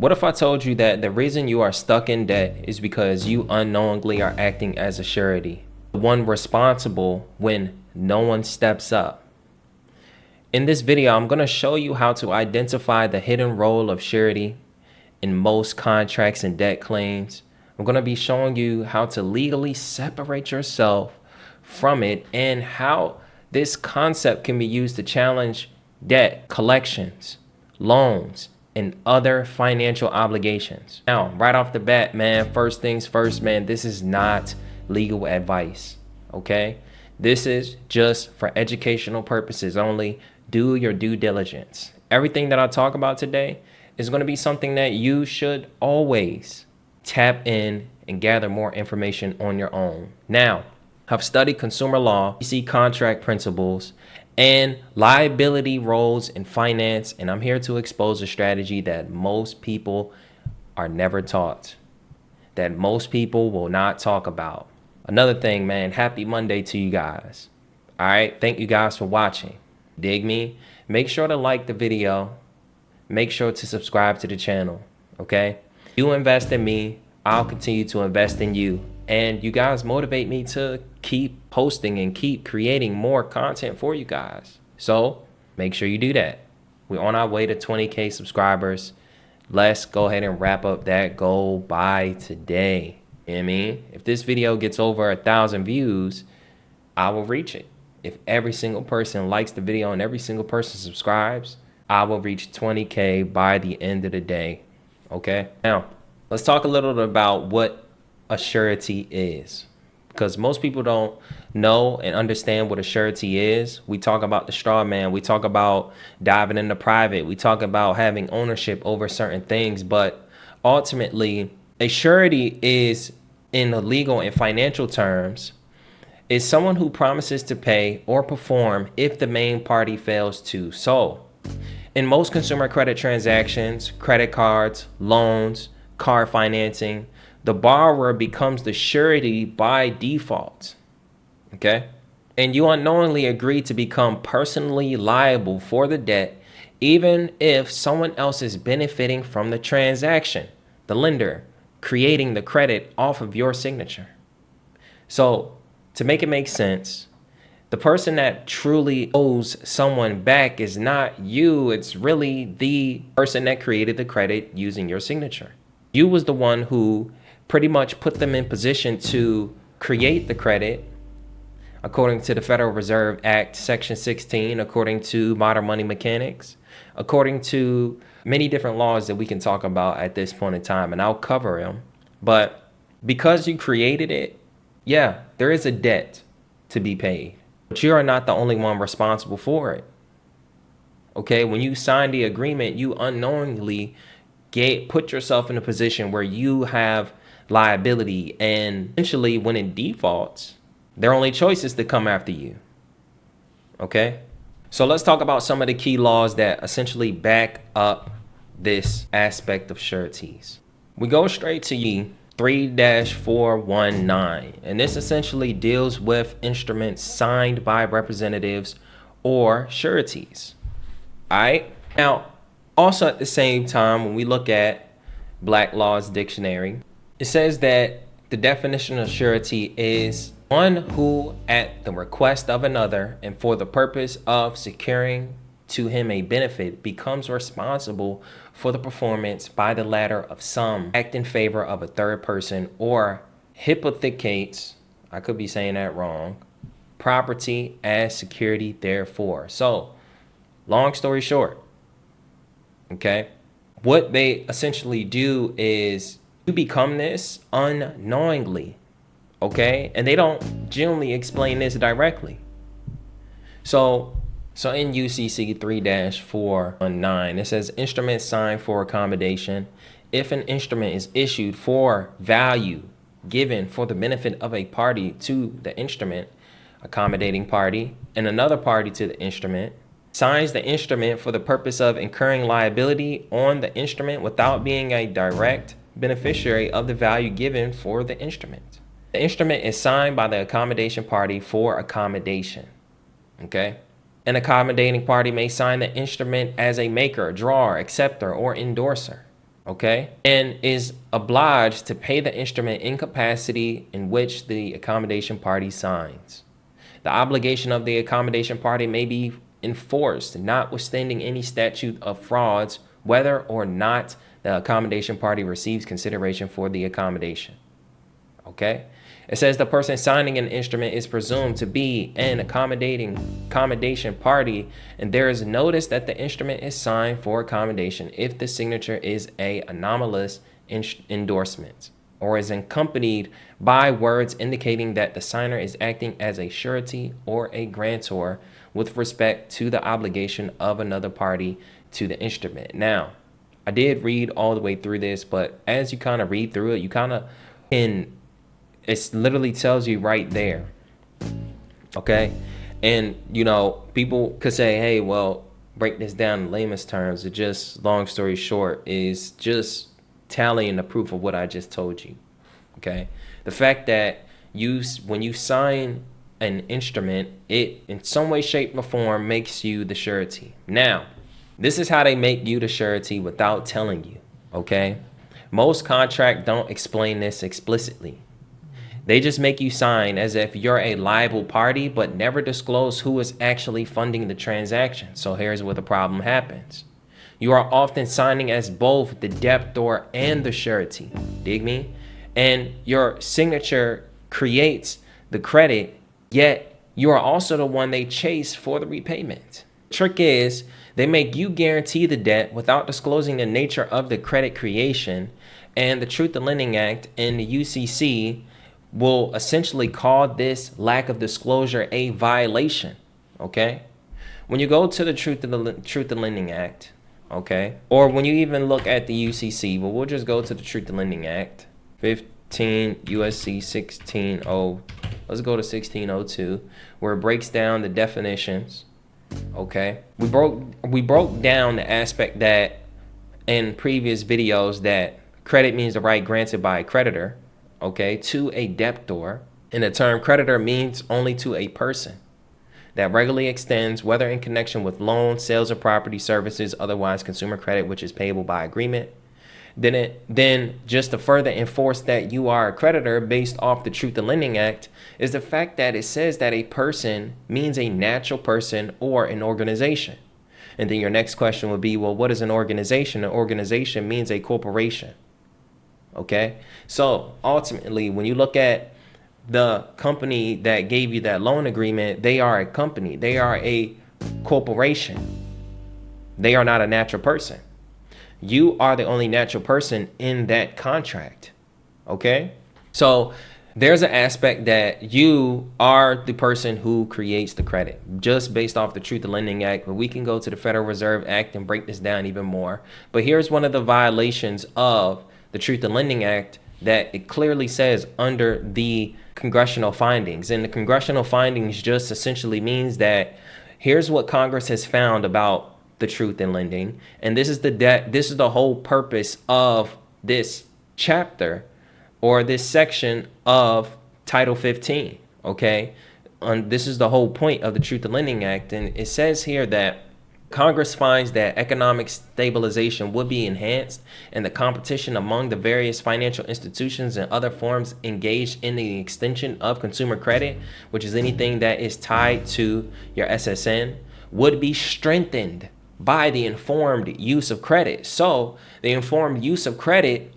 What if I told you that the reason you are stuck in debt is because you unknowingly are acting as a surety, the one responsible when no one steps up? In this video, I'm going to show you how to identify the hidden role of surety in most contracts and debt claims. I'm going to be showing you how to legally separate yourself from it and how this concept can be used to challenge debt, collections, loans, and other financial obligations. Now, right off the bat, man, first things first, man, this is not legal advice, okay? This is just for educational purposes only. Do your due diligence. Everything that I talk about today is going to be something that you should always tap in and gather more information on your own. Now, I've studied consumer law, see contract principles, and liability roles in finance, and I'm here to expose a strategy that most people are never taught, that most people will not talk about. Another thing, man, happy Monday to you guys. All right, thank you guys for watching. Dig me? Make sure to like the video. Make sure to subscribe to the channel, okay? You invest in me, I'll continue to invest in you. And you guys motivate me to keep posting and keep creating more content for you guys. So make sure you do that. We're on our way to 20K subscribers. Let's go ahead and wrap up that goal by today. You know what I mean? If this video gets over 1,000 views, I will reach it. If every single person likes the video and every single person subscribes, I will reach 20K by the end of the day. Okay? Now, let's talk a little bit about what a surety is, because most people don't know and understand what a surety is. We talk about the straw man. We talk about diving into private. We talk about having ownership over certain things. But ultimately, a surety is, in the legal and financial terms, is someone who promises to pay or perform if the main party fails to. So, in most consumer credit transactions, credit cards, loans, car financing, the borrower becomes the surety by default, okay? And you unknowingly agree to become personally liable for the debt, even if someone else is benefiting from the transaction, the lender creating the credit off of your signature. So to make it make sense, the person that truly owes someone back is not you. It's really the person that created the credit using your signature. You was the one who pretty much put them in position to create the credit according to the Federal Reserve Act, Section 16, according to modern money mechanics, according to many different laws that we can talk about at this point in time, and I'll cover them. But because you created it, yeah, there is a debt to be paid, but you are not the only one responsible for it. Okay, when you sign the agreement, you unknowingly put yourself in a position where you have liability, and essentially when it defaults, their only choice is to come after you. Okay, so let's talk about some of the key laws that essentially back up this aspect of sureties. We go straight to 3-419, and this essentially deals with instruments signed by representatives or sureties. All right, now also at the same time, when we look at Black Law's Dictionary, it says that the definition of surety is one who, at the request of another and for the purpose of securing to him a benefit, becomes responsible for the performance by the latter of some act in favor of a third person, or hypothecates, I could be saying that wrong, property as security therefore. So, long story short, okay, what they essentially do is you become this unknowingly, okay? And they don't generally explain this directly. So in UCC 3-419, it says instrument signed for accommodation. If an instrument is issued for value given for the benefit of a party to the instrument, accommodating party, and another party to the instrument, signs the instrument for the purpose of incurring liability on the instrument without being a direct beneficiary of the value given for the instrument. The instrument is signed by the accommodation party for accommodation, okay? An accommodating party may sign the instrument as a maker, drawer, acceptor, or endorser. okay, and is obliged to pay the instrument in capacity in which the accommodation party signs. The obligation of the accommodation party may be enforced, notwithstanding any statute of frauds, whether or not the accommodation party receives consideration for the accommodation. Okay? It says the person signing an instrument is presumed to be an accommodation party, and there is notice that the instrument is signed for accommodation if the signature is a anomalous endorsement or is accompanied by words indicating that the signer is acting as a surety or a grantor with respect to the obligation of another party to the instrument. Now, I did read all the way through this, but as you kind of read through it, you kind of it literally tells you right there. Okay. And, people could say, hey, well, break this down in layman's terms. It just, long story short, is just tallying the proof of what I just told you. Okay. The fact that when you sign an instrument, it in some way, shape, or form makes you the surety. Now, this is how they make you the surety without telling you. Okay. Most contracts don't explain this explicitly. They just make you sign as if you're a liable party, but never disclose who is actually funding the transaction. So here's where the problem happens. You are often signing as both the debtor and the surety. Dig me? And your signature creates the credit, yet you are also the one they chase for the repayment. The trick is they make you guarantee the debt without disclosing the nature of the credit creation, and the Truth in Lending Act and the UCC will essentially call this lack of disclosure a violation. Okay, when you go to the Truth in Lending Act, okay, or when you even look at the UCC, but we'll just go to the Truth in Lending Act, 15 USC 16. Let's go to 1602, where it breaks down the definitions. Okay, we broke down the aspect that in previous videos that credit means the right granted by a creditor, okay, to a debtor, and the term creditor means only to a person that regularly extends, whether in connection with loans, sales of property, services, otherwise consumer credit, which is payable by agreement. Then just to further enforce that you are a creditor based off the Truth in Lending Act is the fact that it says that a person means a natural person or an organization. And then your next question would be, well, what is an organization? An organization means a corporation. Okay, so ultimately, when you look at the company that gave you that loan agreement, they are a company. They are a corporation. They are not a natural person. You are the only natural person in that contract. Okay, so there's an aspect that you are the person who creates the credit just based off the Truth in Lending Act, but we can go to the Federal Reserve Act and break this down even more. But here's one of the violations of the Truth in Lending Act that it clearly says under the congressional findings. And the congressional findings just essentially means that here's what Congress has found about the truth in lending. And this is the whole purpose of this chapter or this section of Title 15. Okay. And this is the whole point of the Truth in Lending Act. And it says here that Congress finds that economic stabilization would be enhanced and the competition among the various financial institutions and other forms engaged in the extension of consumer credit, which is anything that is tied to your SSN, would be strengthened by the informed use of credit. So the informed use of credit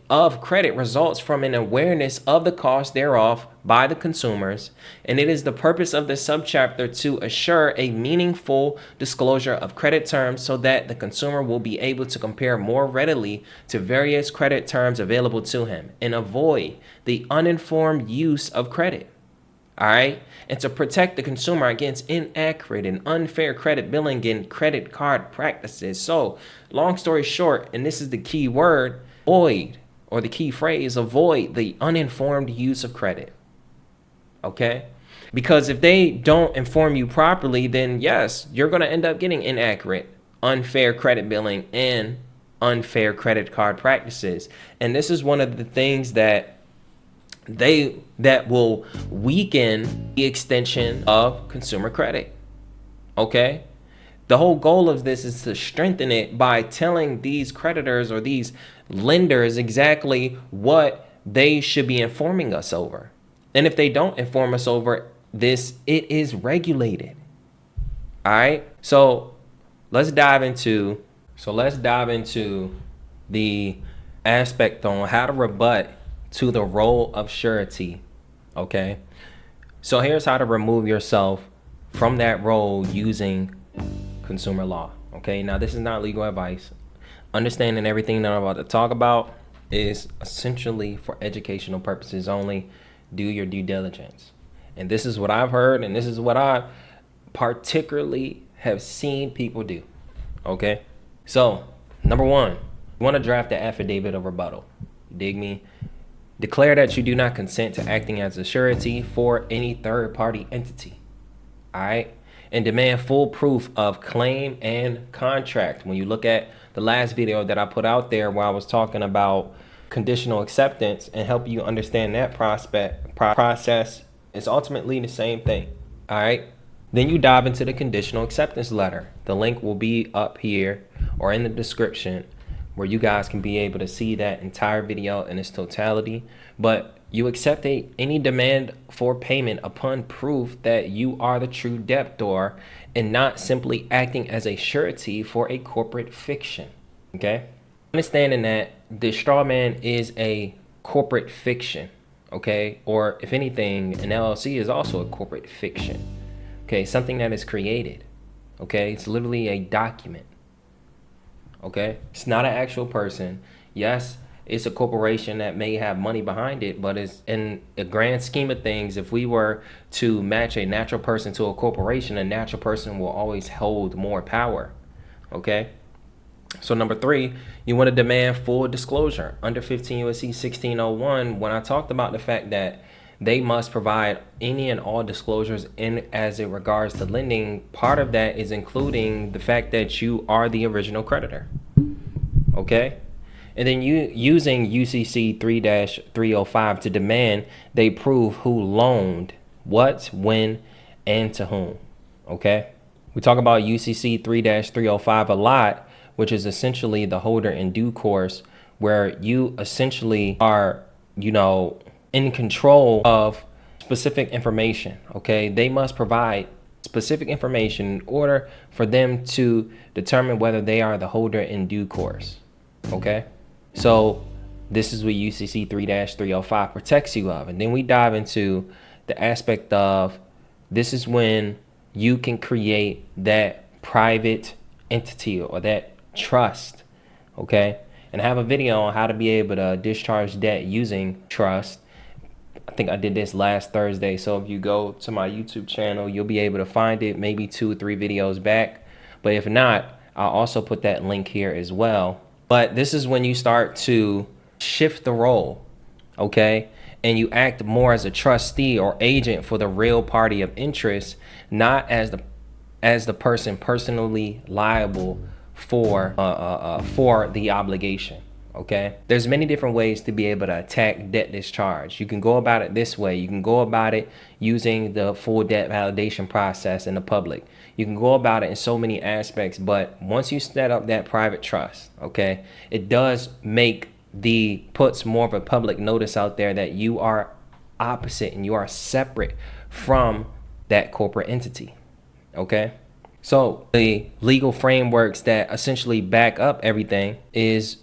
results from an awareness of the cost thereof by the consumers, and it is the purpose of this subchapter to assure a meaningful disclosure of credit terms so that the consumer will be able to compare more readily to various credit terms available to him and avoid the uninformed use of credit. All right, and to protect the consumer against inaccurate and unfair credit billing and credit card practices. So, long story short, and this is the key word, avoid, or the key phrase, avoid the uninformed use of credit. Okay? Because if they don't inform you properly, then yes, you're going to end up getting inaccurate, unfair credit billing, and unfair credit card practices. And this is one of the things that will weaken the extension of consumer credit. Okay? The whole goal of this is to strengthen it by telling these creditors or these lenders exactly what they should be informing us over. And if they don't inform us over this, it is regulated. All right. So let's dive into the aspect on how to rebut to the role of surety. Okay. So here's how to remove yourself from that role using consumer law. Okay. Now, this is not legal advice. Understanding everything that I'm about to talk about is essentially for educational purposes only. Do your due diligence. And this is what I've heard, and this is what I particularly have seen people do. Okay. So, number one, you want to draft the affidavit of rebuttal. You dig me? Declare that you do not consent to acting as a surety for any third party entity. All right. And demand full proof of claim and contract. When you look at the last video that I put out there where I was talking about conditional acceptance and help you understand that process, it's ultimately the same thing. All right. Then you dive into the conditional acceptance letter. The link will be up here or in the description where you guys can be able to see that entire video in its totality. But you accept any demand for payment upon proof that you are the true debtor and not simply acting as a surety for a corporate fiction. Okay? Understanding that the straw man is a corporate fiction. Okay? Or if anything, an LLC is also a corporate fiction. Okay? Something that is created. Okay? It's literally a document. Okay? It's not an actual person. Yes, it's a corporation that may have money behind it, but it's in the grand scheme of things, if we were to match a natural person to a corporation, a natural person will always hold more power. Okay? So number three, you want to demand full disclosure. Under 15 U.S.C. 1601, when I talked about the fact that they must provide any and all disclosures in as it regards to lending, part of that is including the fact that you are the original creditor. Okay? And then you using UCC 3-305 to demand they prove who loaned, what, when, and to whom. Okay? We talk about UCC 3-305 a lot, which is essentially the holder in due course, where you essentially are, in control of specific information. Okay? They must provide specific information in order for them to determine whether they are the holder in due course. Okay? So this is what UCC 3-305 protects you of. And then we dive into the aspect of this is when you can create that private entity or that trust. Okay? And I have a video on how to be able to discharge debt using trust. I think I did this last Thursday. So if you go to my YouTube channel, you'll be able to find it maybe 2 or 3 videos back. But if not, I'll also put that link here as well. But this is when you start to shift the role, okay? And you act more as a trustee or agent for the real party of interest, not as the person personally liable for the obligation, okay? There's many different ways to be able to attack debt discharge. You can go about it this way. You can go about it using the full debt validation process in the public. You can go about it in so many aspects, but once you set up that private trust, okay, it does puts more of a public notice out there that you are opposite and you are separate from that corporate entity, okay? So the legal frameworks that essentially back up everything is,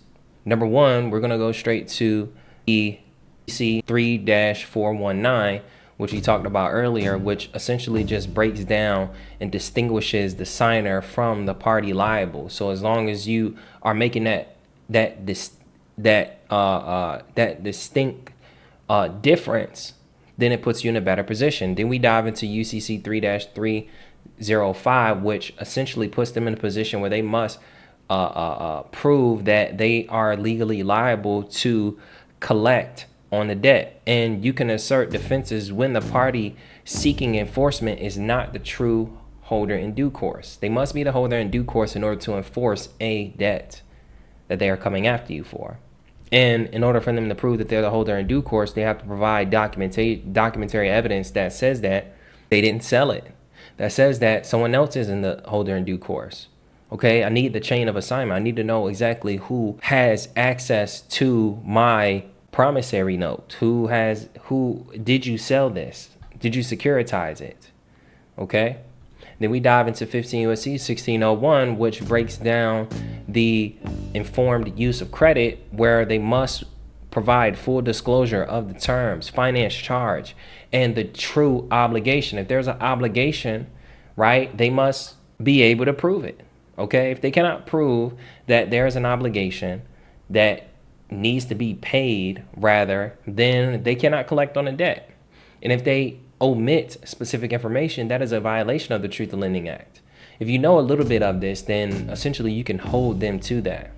number one, we're going to go straight to the C 3-419, which we talked about earlier, which essentially just breaks down and distinguishes the signer from the party liable. So as long as you are making that distinct difference, then it puts you in a better position. Then we dive into UCC 3-305, which essentially puts them in a position where they must prove that they are legally liable to collect on the debt. And you can assert defenses when the party seeking enforcement is not the true holder in due course. They must be the holder in due course in order to enforce a debt that they are coming after you for. And in order for them to prove that they're the holder in due course, they have to provide documentary evidence that says that they didn't sell it, that says that someone else isn't the holder in due course. Okay, I need the chain of assignment. I need to know exactly who has access to my promissory note. Who did you sell this? Did you securitize it? Okay. Then we dive into 15 USC 1601, which breaks down the informed use of credit, where they must provide full disclosure of the terms, finance charge, and the true obligation. If there's an obligation, right, they must be able to prove it. Okay. If they cannot prove that there's an obligation that needs to be paid, rather, then they cannot collect on the debt. And if they omit specific information, that is a violation of the Truth in Lending Act. If you know a little bit of this, then essentially you can hold them to that.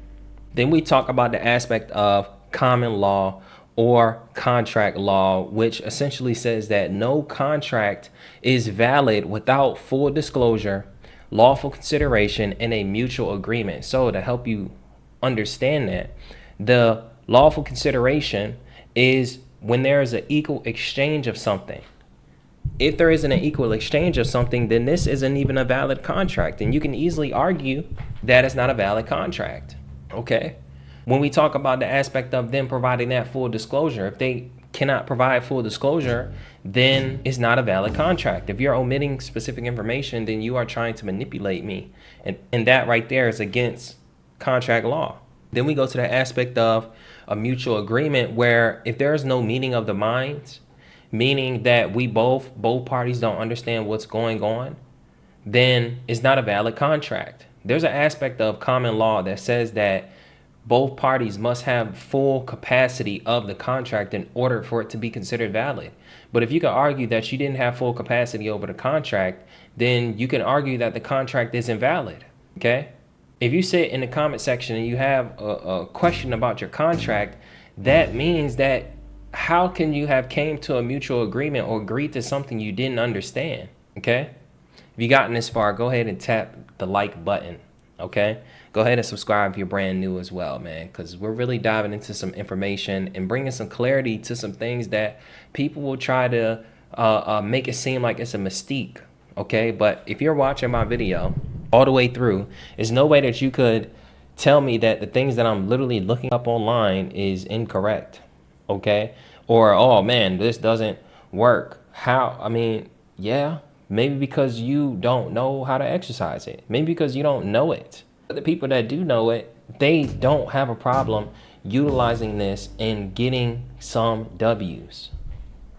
Then we talk about the aspect of common law or contract law, which essentially says that no contract is valid without full disclosure, lawful consideration, and a mutual agreement. So to help you understand that, the lawful consideration is when there is an equal exchange of something. If there isn't an equal exchange of something, then this isn't even a valid contract. And you can easily argue that it's not a valid contract. Okay. When we talk about the aspect of them providing that full disclosure, if they cannot provide full disclosure, then it's not a valid contract. If you're omitting specific information, then you are trying to manipulate me. And that right there is against contract law. Then we go to the aspect of a mutual agreement, where if there is no meeting of the minds, meaning that both parties don't understand what's going on, then it's not a valid contract. There's an aspect of common law that says that both parties must have full capacity of the contract in order for it to be considered valid. But if you can argue that you didn't have full capacity over the contract, then you can argue that the contract isn't valid. Okay? If you sit in the comment section and you have a question about your contract, that means that how can you have came to a mutual agreement or agreed to something you didn't understand? Okay. If you gotten this far, go ahead and tap the like button. Okay. Go ahead and subscribe if you're brand new as well, man, because we're really diving into some information and bringing some clarity to some things that people will try to make it seem like it's a mystique. Okay. But if you're watching my video all the way through, there's no way that you could tell me that the things that I'm literally looking up online is incorrect. Okay. Or, oh man, this doesn't work. How? I mean, yeah, maybe because you don't know how to exercise it. Maybe because you don't know it. But the people that do know it, they don't have a problem utilizing this and getting some W's.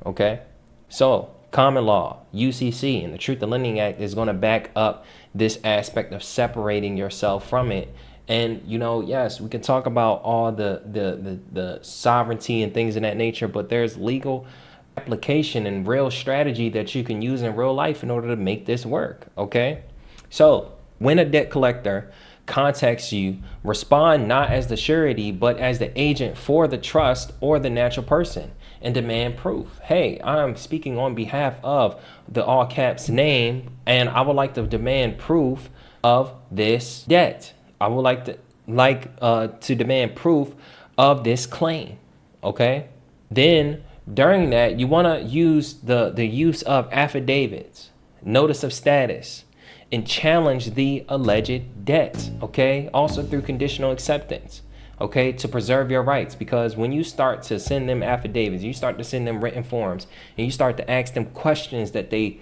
Okay. So common law, UCC, and the Truth in Lending Act is going to back up this aspect of separating yourself from it. And, you know, yes, we can talk about all the sovereignty and things of that nature, but there's legal application and real strategy that you can use in real life in order to make this work. Okay. So when a debt collector contacts you, respond not as the surety, but as the agent for the trust or the natural person, and demand proof. Hey, I'm speaking on behalf of the all caps name, and I would like to demand proof of this debt. I would like to demand proof of this claim. Okay. Then during that, you want to use the use of affidavits, notice of status, and challenge the alleged debt. Okay. Also through conditional acceptance. Okay. To preserve your rights, because when you start to send them affidavits, you start to send them written forms, and you start to ask them questions that they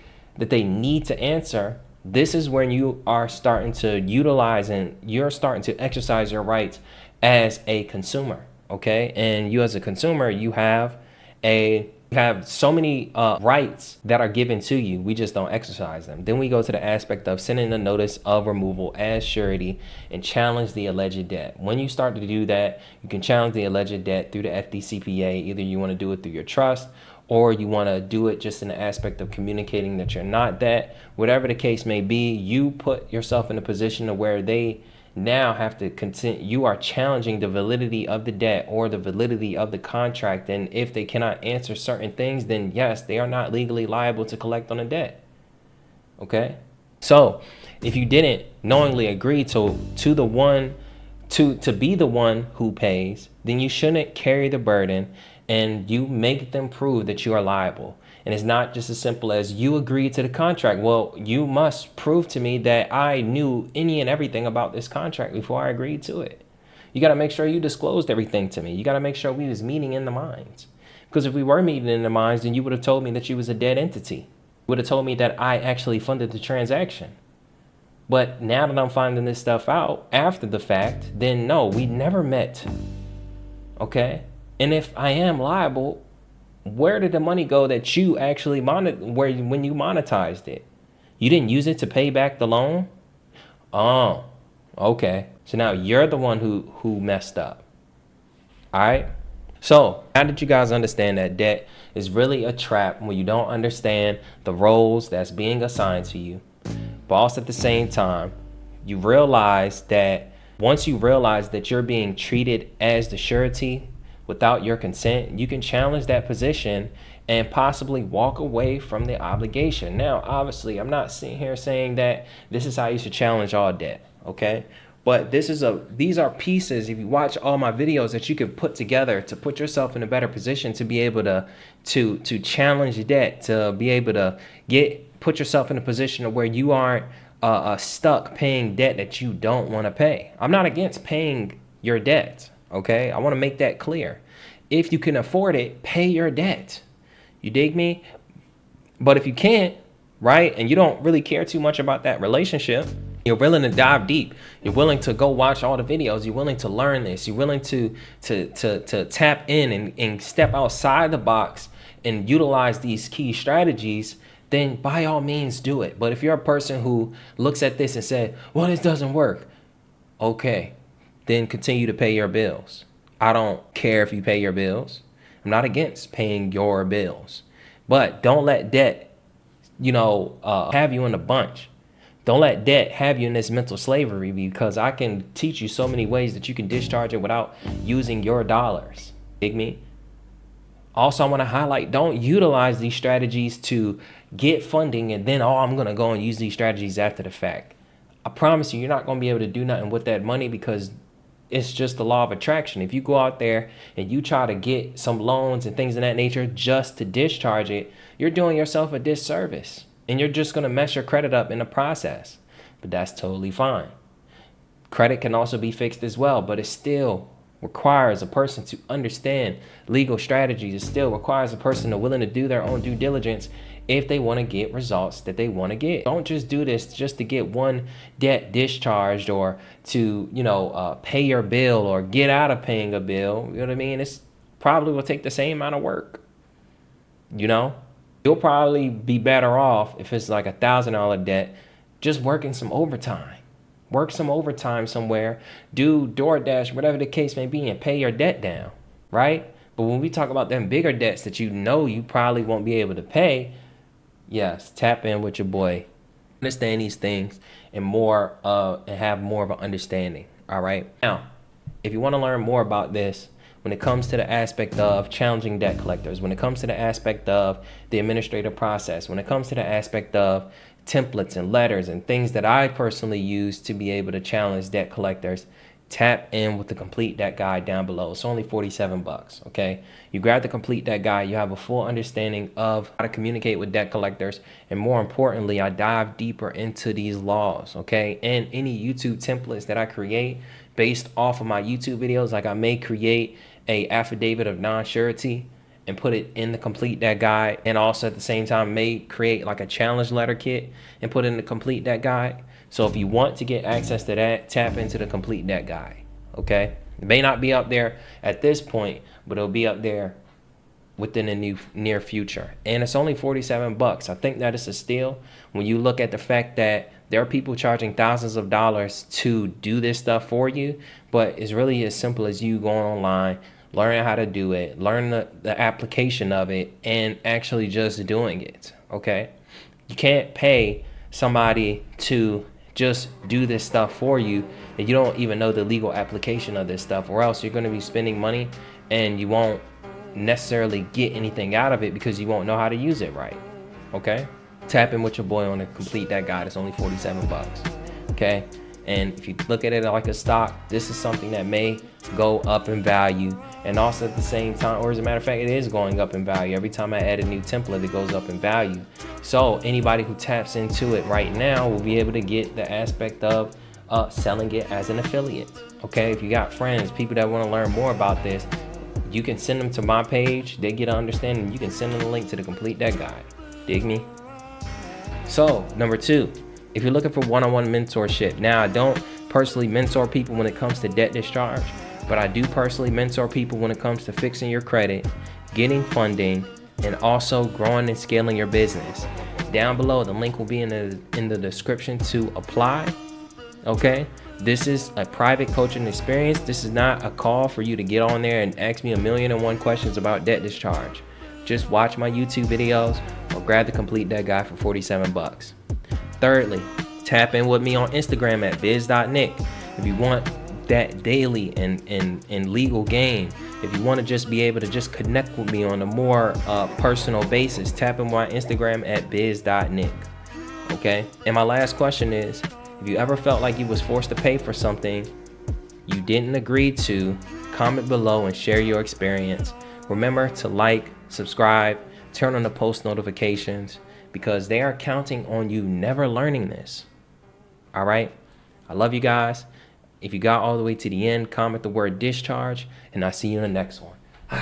need to answer, this is when you are starting to utilize and you're starting to exercise your rights as a consumer. Okay. And you as a consumer, you have so many rights that are given to you. We just don't exercise them. Then we go to the aspect of sending a notice of removal as surety and challenge the alleged debt. When you start to do that, you can challenge the alleged debt through the FDCPA. Either you want to do it through your trust, or you want to do it just in the aspect of communicating that you're not that. Whatever the case may be, you put yourself in a position of where they now have to consent. You are challenging the validity of the debt or the validity of the contract. And if they cannot answer certain things, then yes, they are not legally liable to collect on the debt. Okay. So if you didn't knowingly agree to be the one who pays, then you shouldn't carry the burden, and you make them prove that you are liable. And it's not just as simple as you agreed to the contract. Well, you must prove to me that I knew any and everything about this contract before I agreed to it. You got to make sure you disclosed everything to me. You got to make sure we was meeting in the minds. Because if we were meeting in the minds, then you would have told me that you was a dead entity. You would have told me that I actually funded the transaction. But now that I'm finding this stuff out after the fact, then no, we never met. Okay? And if I am liable, where did the money go that you actually when you monetized it? You didn't use it to pay back the loan? Oh, okay. So now you're the one who messed up. All right? So now that you guys understand that debt is really a trap when you don't understand the roles that's being assigned to you, but also at the same time, you realize that once you realize that you're being treated as the surety without your consent, you can challenge that position and possibly walk away from the obligation. Now, obviously, I'm not sitting here saying that this is how you should challenge all debt, okay? But these are pieces, if you watch all my videos, that you can put together to put yourself in a better position to be able to challenge debt, to be able to put yourself in a position where you aren't stuck paying debt that you don't want to pay. I'm not against paying your debt, okay? I want to make that clear. If you can afford it, pay your debt. You dig me? But if you can't, right, and you don't really care too much about that relationship, you're willing to dive deep. You're willing to go watch all the videos. You're willing to learn this. You're willing to tap in and step outside the box and utilize these key strategies, then by all means do it. But if you're a person who looks at this and said, well, this doesn't work, okay, then continue to pay your bills. I don't care if you pay your bills. I'm not against paying your bills. But don't let debt, have you in a bunch. Don't let debt have you in this mental slavery, because I can teach you so many ways that you can discharge it without using your dollars. Dig me? Also, I want to highlight, don't utilize these strategies to get funding and then, I'm going to go and use these strategies after the fact. I promise you, you're not going to be able to do nothing with that money, because it's just the law of attraction. If you go out there and you try to get some loans and things of that nature just to discharge it, you're doing yourself a disservice. And you're just going to mess your credit up in the process. But that's totally fine. Credit can also be fixed as well, but it still requires a person to understand legal strategies. It still requires a person to willing to do their own due diligence if they want to get results that they want to get. Don't just do this just to get one debt discharged or to, pay your bill or get out of paying a bill. You know what I mean? It's probably will take the same amount of work, You'll probably be better off if it's like $1,000 debt, just working some overtime. Work some overtime somewhere, do DoorDash, whatever the case may be, and pay your debt down, right? But when we talk about them bigger debts that you probably won't be able to pay, yes, tap in with your boy. Understand these things and have more of an understanding, all right? Now, if you want to learn more about this, when it comes to the aspect of challenging debt collectors, when it comes to the aspect of the administrative process, when it comes to the aspect of templates and letters and things that I personally use to be able to challenge debt collectors, tap in with the Complete Debt Guide down below. It's only $47, okay? You grab the Complete Debt Guide, you have a full understanding of how to communicate with debt collectors, and more importantly, I dive deeper into these laws, okay? And any YouTube templates that I create based off of my YouTube videos, like I may create a affidavit of non-surety and put it in the Complete Debt Guide, and also at the same time may create like a challenge letter kit and put it in the Complete Debt Guide. So if you want to get access to that, tap into the Complete Debt Guide, okay? It may not be up there at this point, but it'll be up there within the near future. And it's only $47. I think that is a steal when you look at the fact that there are people charging thousands of dollars to do this stuff for you, but it's really as simple as you going online, learning how to do it, learn the application of it, and actually just doing it, okay? You can't pay somebody to just do this stuff for you and you don't even know the legal application of this stuff, or else you're going to be spending money and you won't necessarily get anything out of it because you won't know how to use it right, okay? Tap in with your boy on the Complete Debt Guide. It's only $47, okay? And if you look at it like a stock, this is something that may go up in value And also at the same time, or as a matter of fact, it is going up in value. Every time I add a new template, it goes up in value. So anybody who taps into it right now will be able to get the aspect of selling it as an affiliate. Okay, if you got friends, people that want to learn more about this, you can send them to my page. They get an understanding. You can send them the link to the complete debt guide. Dig me? So number 2, if you're looking for one-on-one mentorship, now I don't personally mentor people when it comes to debt discharge, but I do personally mentor people when it comes to fixing your credit, getting funding, and also growing and scaling your business. Down below, the link will be in the description to apply. Okay, this is a private coaching experience. This is not a call for you to get on there and ask me 1,000,001 questions about debt discharge. Just watch my YouTube videos or grab the complete debt guide for 47 bucks. Thirdly, tap in with me on Instagram at biz.nick. If you want that daily and legal game, if you want to just be able to just connect with me on a more personal basis, tap in my Instagram at biz.nick. Okay, and my last question is, if you ever felt like you was forced to pay for something you didn't agree to, comment below and share your experience. Remember to like, subscribe, turn on the post notifications, because they are counting on you never learning this. All right, I love you guys. If you got all the way to the end, comment the word discharge, and I'll see you in the next one.